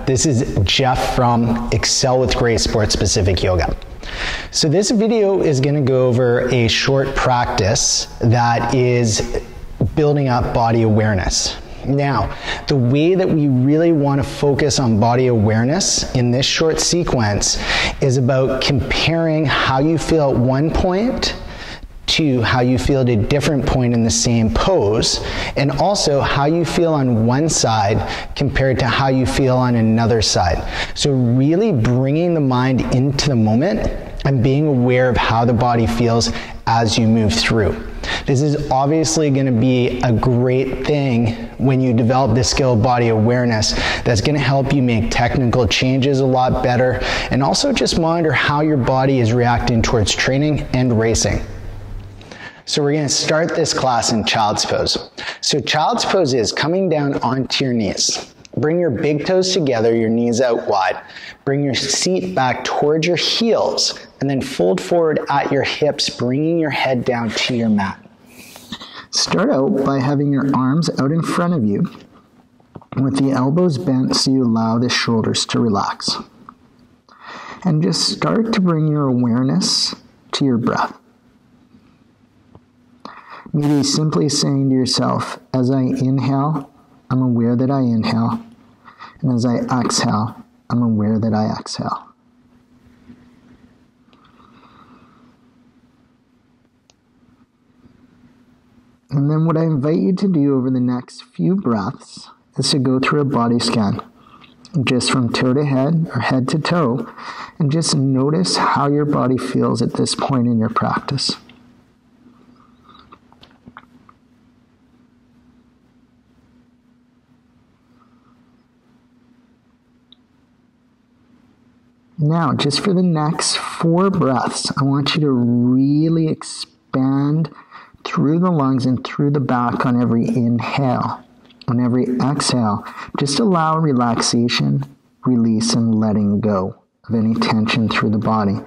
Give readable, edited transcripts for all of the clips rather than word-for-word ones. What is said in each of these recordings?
This is Jeff from Excel with Grace Sport Specific Yoga. So this video is going to go over a short practice that is building up body awareness. Now, the way that we really want to focus on body awareness in this short sequence is about comparing how you feel at one point to how you feel at a different point in the same pose, and also how you feel on one side compared to how you feel on another side. So really bringing the mind into the moment and being aware of how the body feels as you move through. This is obviously going to be a great thing when you develop this skill of body awareness that's going to help you make technical changes a lot better, and also just monitor how your body is reacting towards training and racing. So we're going to start this class in child's pose. So child's pose is coming down onto your knees. Bring your big toes together, your knees out wide. Bring your seat back towards your heels, and then fold forward at your hips, bringing your head down to your mat. Start out by having your arms out in front of you with the elbows bent so you allow the shoulders to relax. And just start to bring your awareness to your breath. Maybe simply saying to yourself, as I inhale, I'm aware that I inhale, and as I exhale, I'm aware that I exhale. And then what I invite you to do over the next few breaths is to go through a body scan, just from toe to head or head to toe, and just notice how your body feels at this point in your practice. Now, just for the next 4 breaths, I want you to really expand through the lungs and through the back on every inhale. On every exhale, just allow relaxation, release, and letting go of any tension through the body.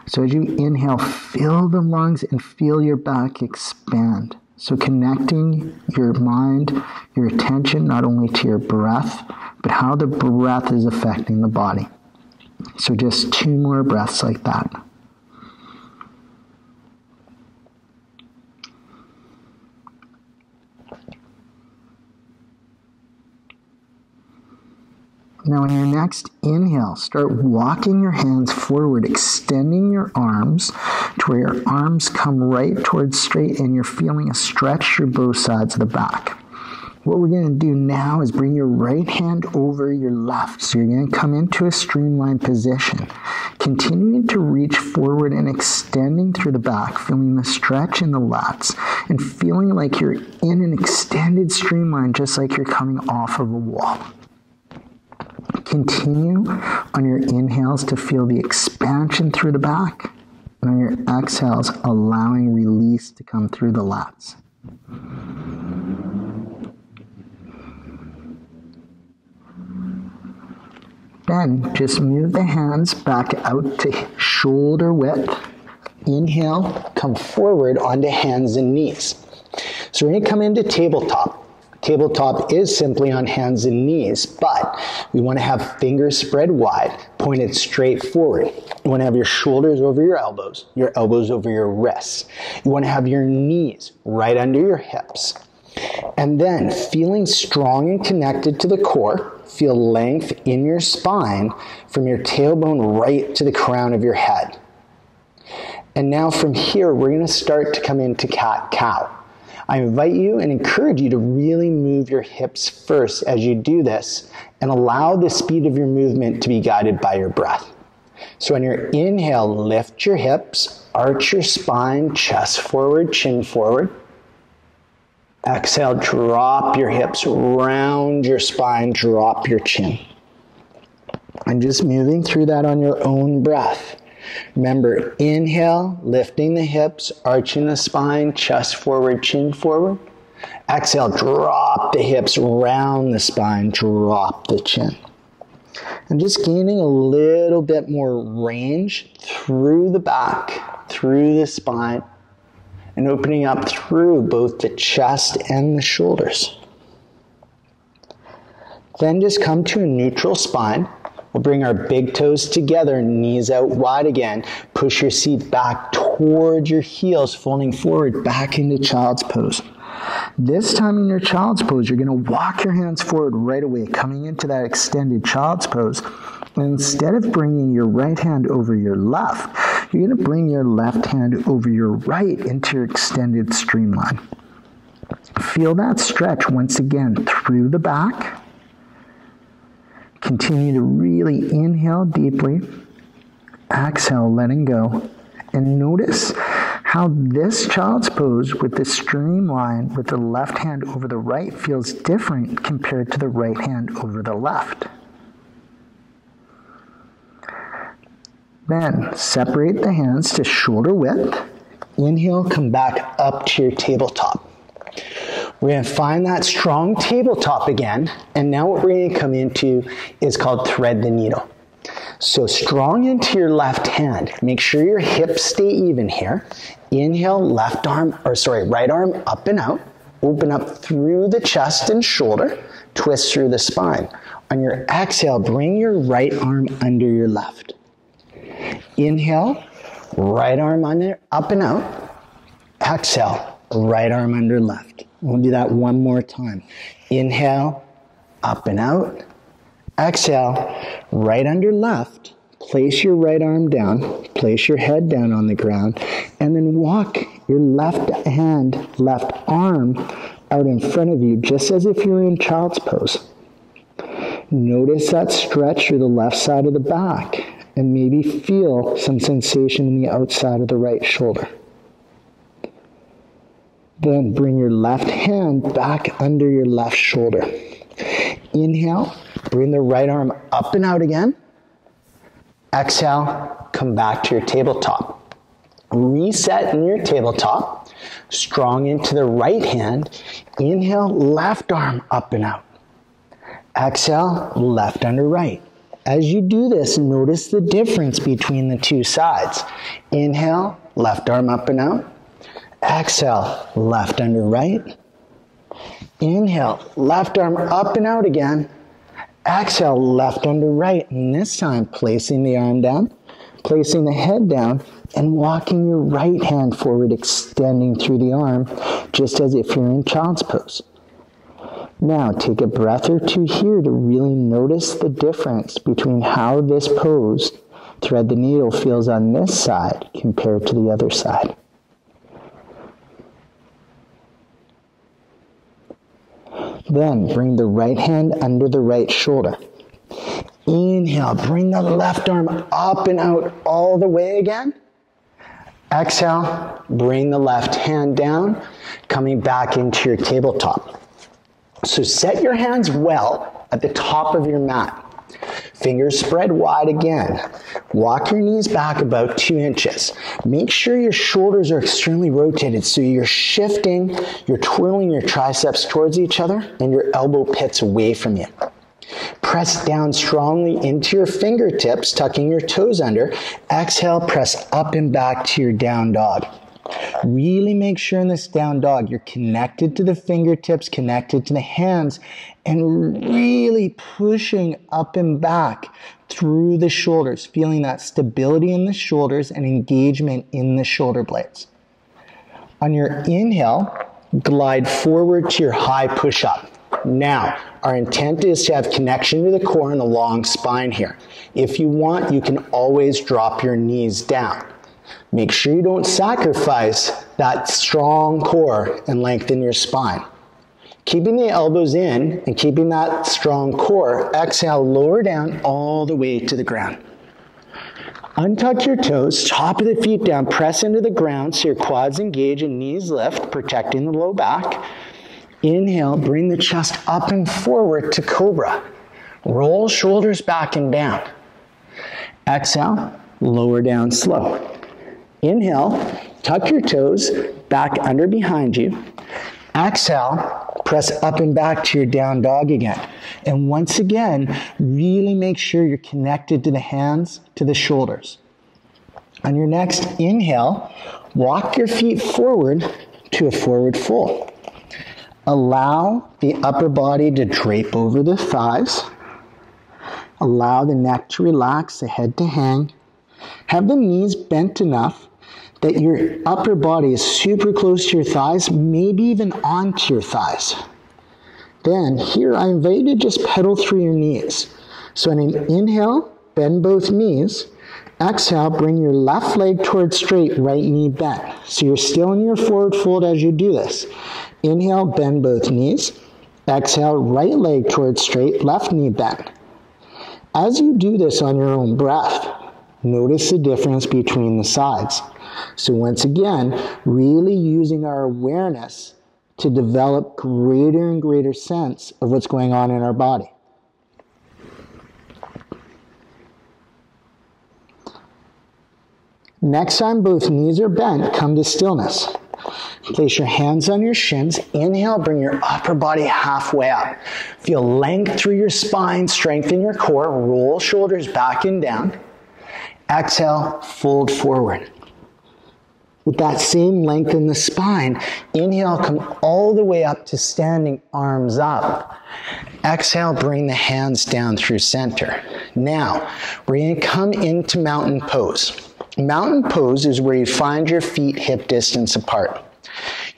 So as you inhale, fill the lungs and feel your back expand. So connecting your mind, your attention, not only to your breath, but how the breath is affecting the body. So just 2 more breaths like that. Now, in your next inhale, start walking your hands forward, extending your arms to where your arms come right towards straight and you're feeling a stretch through both sides of the back. What we're going to do now is bring your right hand over your left. So you're going to come into a streamlined position, continuing to reach forward and extending through the back, feeling the stretch in the lats and feeling like you're in an extended streamline, just like you're coming off of a wall. Continue on your inhales to feel the expansion through the back, and on your exhales, allowing release to come through the lats. Then just move the hands back out to shoulder width. Inhale, come forward onto hands and knees. So we're going to come into tabletop. Tabletop is simply on hands and knees, but we want to have fingers spread wide, pointed straight forward. You want to have your shoulders over your elbows over your wrists. You want to have your knees right under your hips. And then, feeling strong and connected to the core, feel length in your spine from your tailbone right to the crown of your head. And now from here, we're going to start to come into cat-cow. I invite you and encourage you to really move your hips first as you do this, and allow the speed of your movement to be guided by your breath. So on your inhale, lift your hips, arch your spine, chest forward, chin forward. Exhale, drop your hips, round your spine, drop your chin. And just moving through that on your own breath. Remember, inhale, lifting the hips, arching the spine, chest forward, chin forward. Exhale, drop the hips, round the spine, drop the chin. And just gaining a little bit more range through the back, through the spine, and opening up through both the chest and the shoulders. Then just come to a neutral spine. We'll bring our big toes together, knees out wide again. Push your seat back towards your heels, folding forward back into child's pose. This time in your child's pose, you're going to walk your hands forward right away, coming into that extended child's pose. And instead of bringing your right hand over your left, you're going to bring your left hand over your right into your extended streamline. Feel that stretch once again through the back. Continue to really inhale deeply. Exhale, letting go. And notice how this child's pose with the streamline with the left hand over the right feels different compared to the right hand over the left. Then separate the hands to shoulder width. Inhale, come back up to your tabletop. We're going to find that strong tabletop again, and now what we're going to come into is called thread the needle. So strong into your left hand. Make sure your hips stay even here. Inhale, right arm up and out. Open up through the chest and shoulder. Twist through the spine. On your exhale, bring your right arm under your left. Inhale, right arm under, up and out. Exhale, right arm under left. We'll do that one more time. Inhale, up and out. Exhale, right under left. Place your right arm down. Place your head down on the ground. And then walk your left hand, left arm out in front of you, just as if you're in child's pose. Notice that stretch through the left side of the back. And maybe feel some sensation in the outside of the right shoulder. Then bring your left hand back under your left shoulder. Inhale, bring the right arm up and out again. Exhale, come back to your tabletop. Reset in your tabletop. Strong into the right hand. Inhale, left arm up and out. Exhale, left under right. As you do this, notice the difference between the two sides. Inhale, left arm up and out. Exhale, left under right. Inhale, left arm up and out again. Exhale, left under right. And this time, placing the arm down, placing the head down, and walking your right hand forward, extending through the arm, just as if you're in child's pose. Now, take a breath or two here to really notice the difference between how this pose, thread the needle, feels on this side compared to the other side. Then bring the right hand under the right shoulder. Inhale, bring the left arm up and out all the way again. Exhale, bring the left hand down, coming back into your tabletop. So set your hands well at the top of your mat. Fingers spread wide again. Walk your knees back about 2 inches. Make sure your shoulders are extremely rotated so you're shifting, you're twirling your triceps towards each other and your elbow pits away from you. Press down strongly into your fingertips, tucking your toes under. Exhale, press up and back to your down dog. Really make sure in this down dog you're connected to the fingertips, connected to the hands, and really pushing up and back through the shoulders, feeling that stability in the shoulders and engagement in the shoulder blades. On your inhale, glide forward to your high push-up. Now, our intent is to have connection to the core and the long spine here. If you want, you can always drop your knees down. Make sure you don't sacrifice that strong core and lengthen your spine. Keeping the elbows in and keeping that strong core, exhale, lower down all the way to the ground. Untuck your toes, top of the feet down, press into the ground so your quads engage and knees lift, protecting the low back. Inhale, bring the chest up and forward to cobra. Roll shoulders back and down. Exhale, lower down slow. Inhale, tuck your toes back under behind you. Exhale, press up and back to your down dog again. And once again, really make sure you're connected to the hands, to the shoulders. On your next inhale, walk your feet forward to a forward fold. Allow the upper body to drape over the thighs. Allow the neck to relax, the head to hang. Have the knees bent enough that your upper body is super close to your thighs, maybe even onto your thighs. Then here I invite you to just pedal through your knees. So on an inhale, bend both knees. Exhale, bring your left leg towards straight, right knee bent. So you're still in your forward fold as you do this. Inhale, bend both knees. Exhale, right leg towards straight, left knee bent. As you do this on your own breath, notice the difference between the sides. So once again, really using our awareness to develop greater and greater sense of what's going on in our body. Next time both knees are bent, come to stillness. Place your hands on your shins. Inhale, bring your upper body halfway up. Feel length through your spine, strengthen your core, roll shoulders back and down. Exhale, fold forward. With that same length in the spine, inhale, come all the way up to standing arms up. Exhale, bring the hands down through center. Now, we're going to come into mountain pose. Mountain pose is where you find your feet hip distance apart.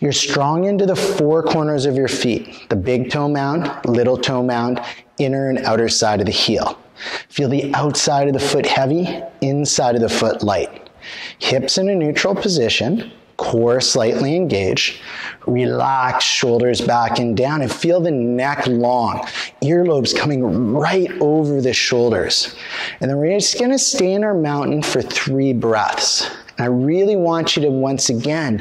You're strong into the four corners of your feet, the big toe mound, little toe mound, inner and outer side of the heel. Feel the outside of the foot heavy, inside of the foot light. Hips in a neutral position, core slightly engaged. Relax shoulders back and down and feel the neck long. Earlobes coming right over the shoulders. And then we're just going to stay in our mountain for 3 breaths. I really want you to, once again,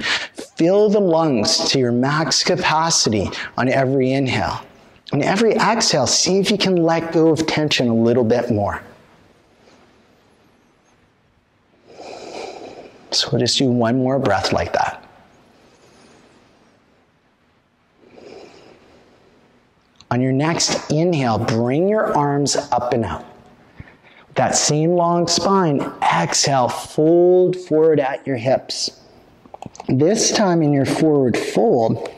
fill the lungs to your max capacity on every inhale. And every exhale, see if you can let go of tension a little bit more. So we'll just do one more breath like that. On your next inhale, bring your arms up and out. That same long spine, exhale, fold forward at your hips. This time in your forward fold,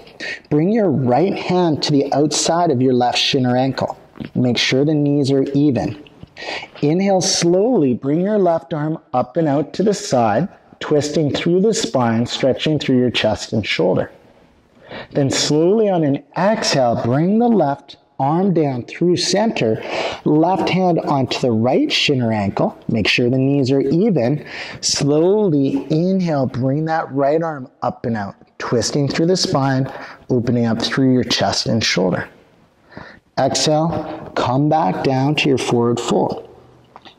bring your right hand to the outside of your left shin or ankle. Make sure the knees are even. Inhale slowly, bring your left arm up and out to the side, twisting through the spine, stretching through your chest and shoulder. Then slowly on an exhale, bring the left arm down through center, left hand onto the right shin or ankle. Make sure the knees are even. Slowly inhale, bring that right arm up and out, twisting through the spine, opening up through your chest and shoulder. Exhale, come back down to your forward fold.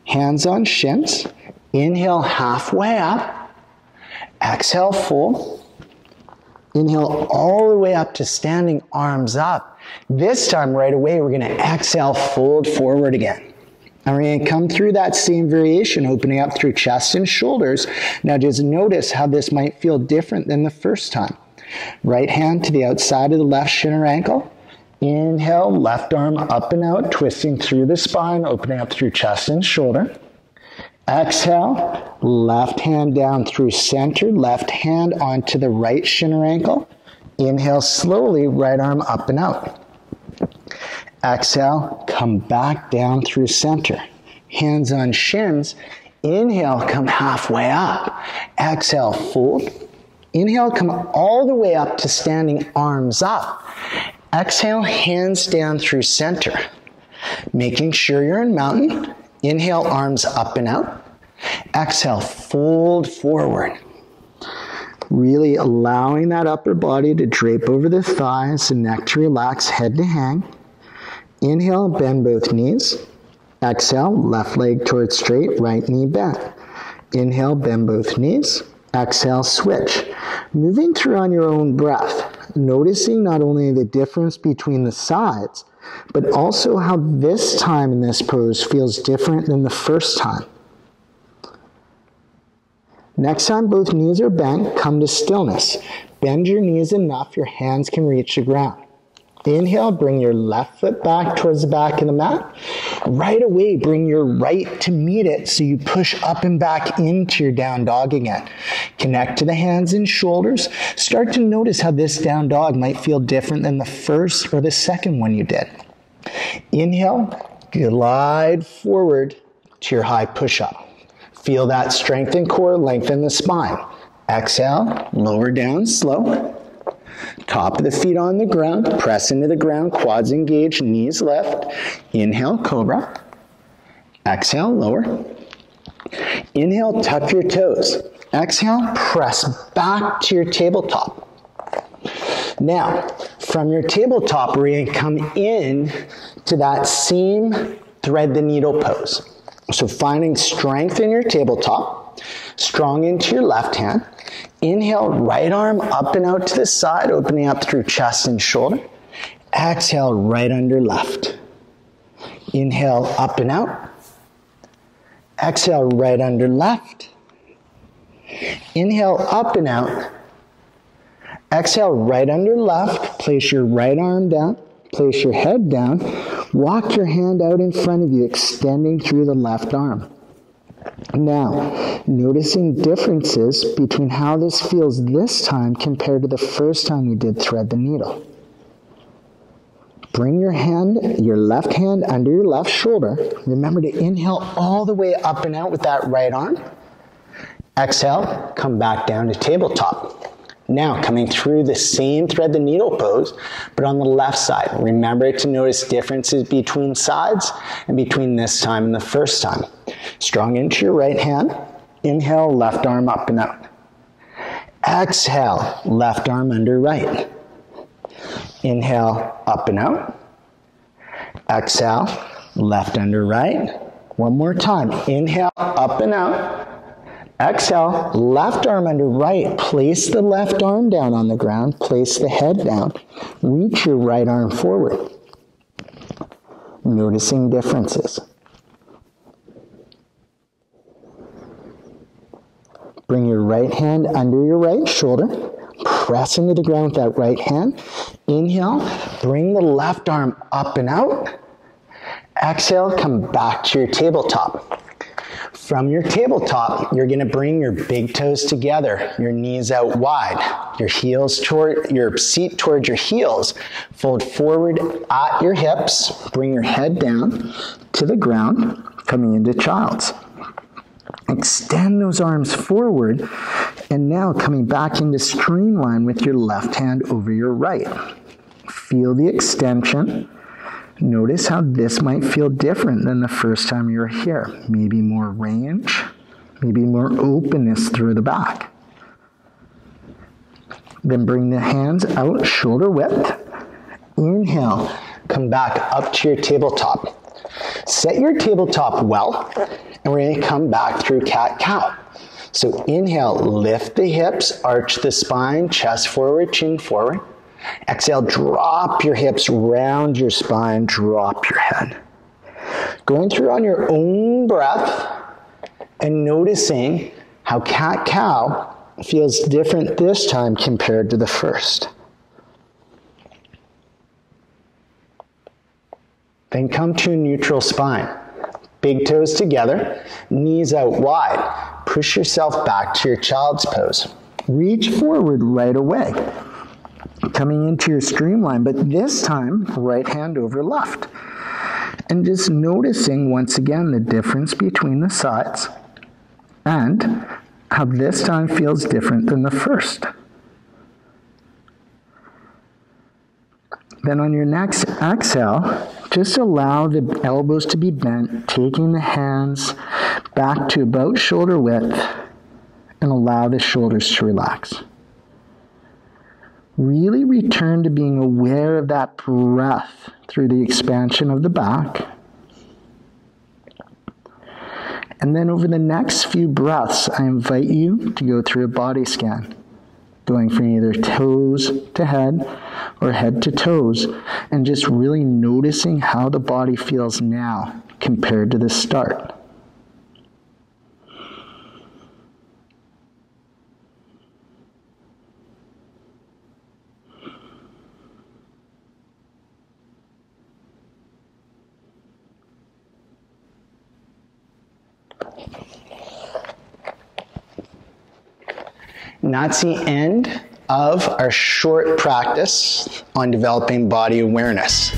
Hands on shins. Inhale halfway up. Exhale, fold. Inhale all the way up to standing arms up. This time right away, we're going to exhale, fold forward again. And we're going to come through that same variation, opening up through chest and shoulders. Now just notice how this might feel different than the first time. Right hand to the outside of the left shin or ankle. Inhale, left arm up and out, twisting through the spine, opening up through chest and shoulder. Exhale, left hand down through center, left hand onto the right shin or ankle. Inhale slowly, right arm up and out. Exhale, come back down through center. Hands on shins. Inhale, come halfway up. Exhale, fold. Inhale, come all the way up to standing arms up. Exhale, hands down through center. Making sure you're in mountain. Inhale, arms up and out. Exhale, fold forward. Really allowing that upper body to drape over the thighs, the neck to relax, head to hang. Inhale, bend both knees. Exhale, left leg towards straight, right knee bent. Inhale, bend both knees. Exhale, switch. Moving through on your own breath, noticing not only the difference between the sides, but also how this time in this pose feels different than the first time. Next time both knees are bent, come to stillness. Bend your knees enough your hands can reach the ground. Inhale, bring your left foot back towards the back of the mat. Right away, bring your right to meet it so you push up and back into your down dog again. Connect to the hands and shoulders. Start to notice how this down dog might feel different than the first or the second one you did. Inhale, glide forward to your high push-up. Feel that strengthen core, lengthen the spine. Exhale, lower down slow. Top of the feet on the ground, press into the ground, quads engaged, knees lift. Inhale, cobra. Exhale, lower. Inhale, tuck your toes. Exhale, press back to your tabletop. Now, from your tabletop, we're going to come in to that same thread the needle pose. So finding strength in your tabletop, strong into your left hand. Inhale, right arm up and out to the side, opening up through chest and shoulder. Exhale, right under left. Inhale, up and out. Exhale, right under left. Inhale, up and out. Exhale, right under left. Place your right arm down. Place your head down. Walk your hand out in front of you, extending through the left arm. Now, noticing differences between how this feels this time compared to the first time you did thread the needle. Bring your left hand under your left shoulder. Remember to inhale all the way up and out with that right arm. Exhale, come back down to tabletop. Now, coming through the same thread the needle pose, but on the left side. Remember to notice differences between sides and between this time and the first time. Strong into your right hand. Inhale, left arm up and out. Exhale, left arm under right. Inhale, up and out. Exhale, left under right. One more time. Inhale, up and out. Exhale, left arm under right. Place the left arm down on the ground. Place the head down. Reach your right arm forward. Noticing differences. Bring your right hand under your right shoulder. Press into the ground with that right hand. Inhale, bring the left arm up and out. Exhale, come back to your tabletop. From your tabletop, you're going to bring your big toes together, your knees out wide, your seat towards your heels. Fold forward at your hips, bring your head down to the ground, coming into child's. Extend those arms forward, and now coming back into streamline with your left hand over your right. Feel the extension. Notice how this might feel different than the first time you were here. Maybe more range, maybe more openness through the back. Then bring the hands out shoulder width. Inhale, come back up to your tabletop. Set your tabletop well, and we're going to come back through cat-cow. So inhale, lift the hips, arch the spine, chest forward, chin forward. Exhale, drop your hips, round your spine, drop your head. Going through on your own breath and noticing how cat-cow feels different this time compared to the first. Then come to a neutral spine. Big toes together, knees out wide. Push yourself back to your child's pose. Reach forward right away. Coming into your streamline, but this time, right hand over left. And just noticing, once again, the difference between the sides and how this time feels different than the first. Then on your next exhale, just allow the elbows to be bent, taking the hands back to about shoulder width, and allow the shoulders to relax. Really return to being aware of that breath through the expansion of the back. And then over the next few breaths, I invite you to go through a body scan, going from either toes to head or head to toes, and just really noticing how the body feels now compared to the start. And that's the end of our short practice on developing body awareness.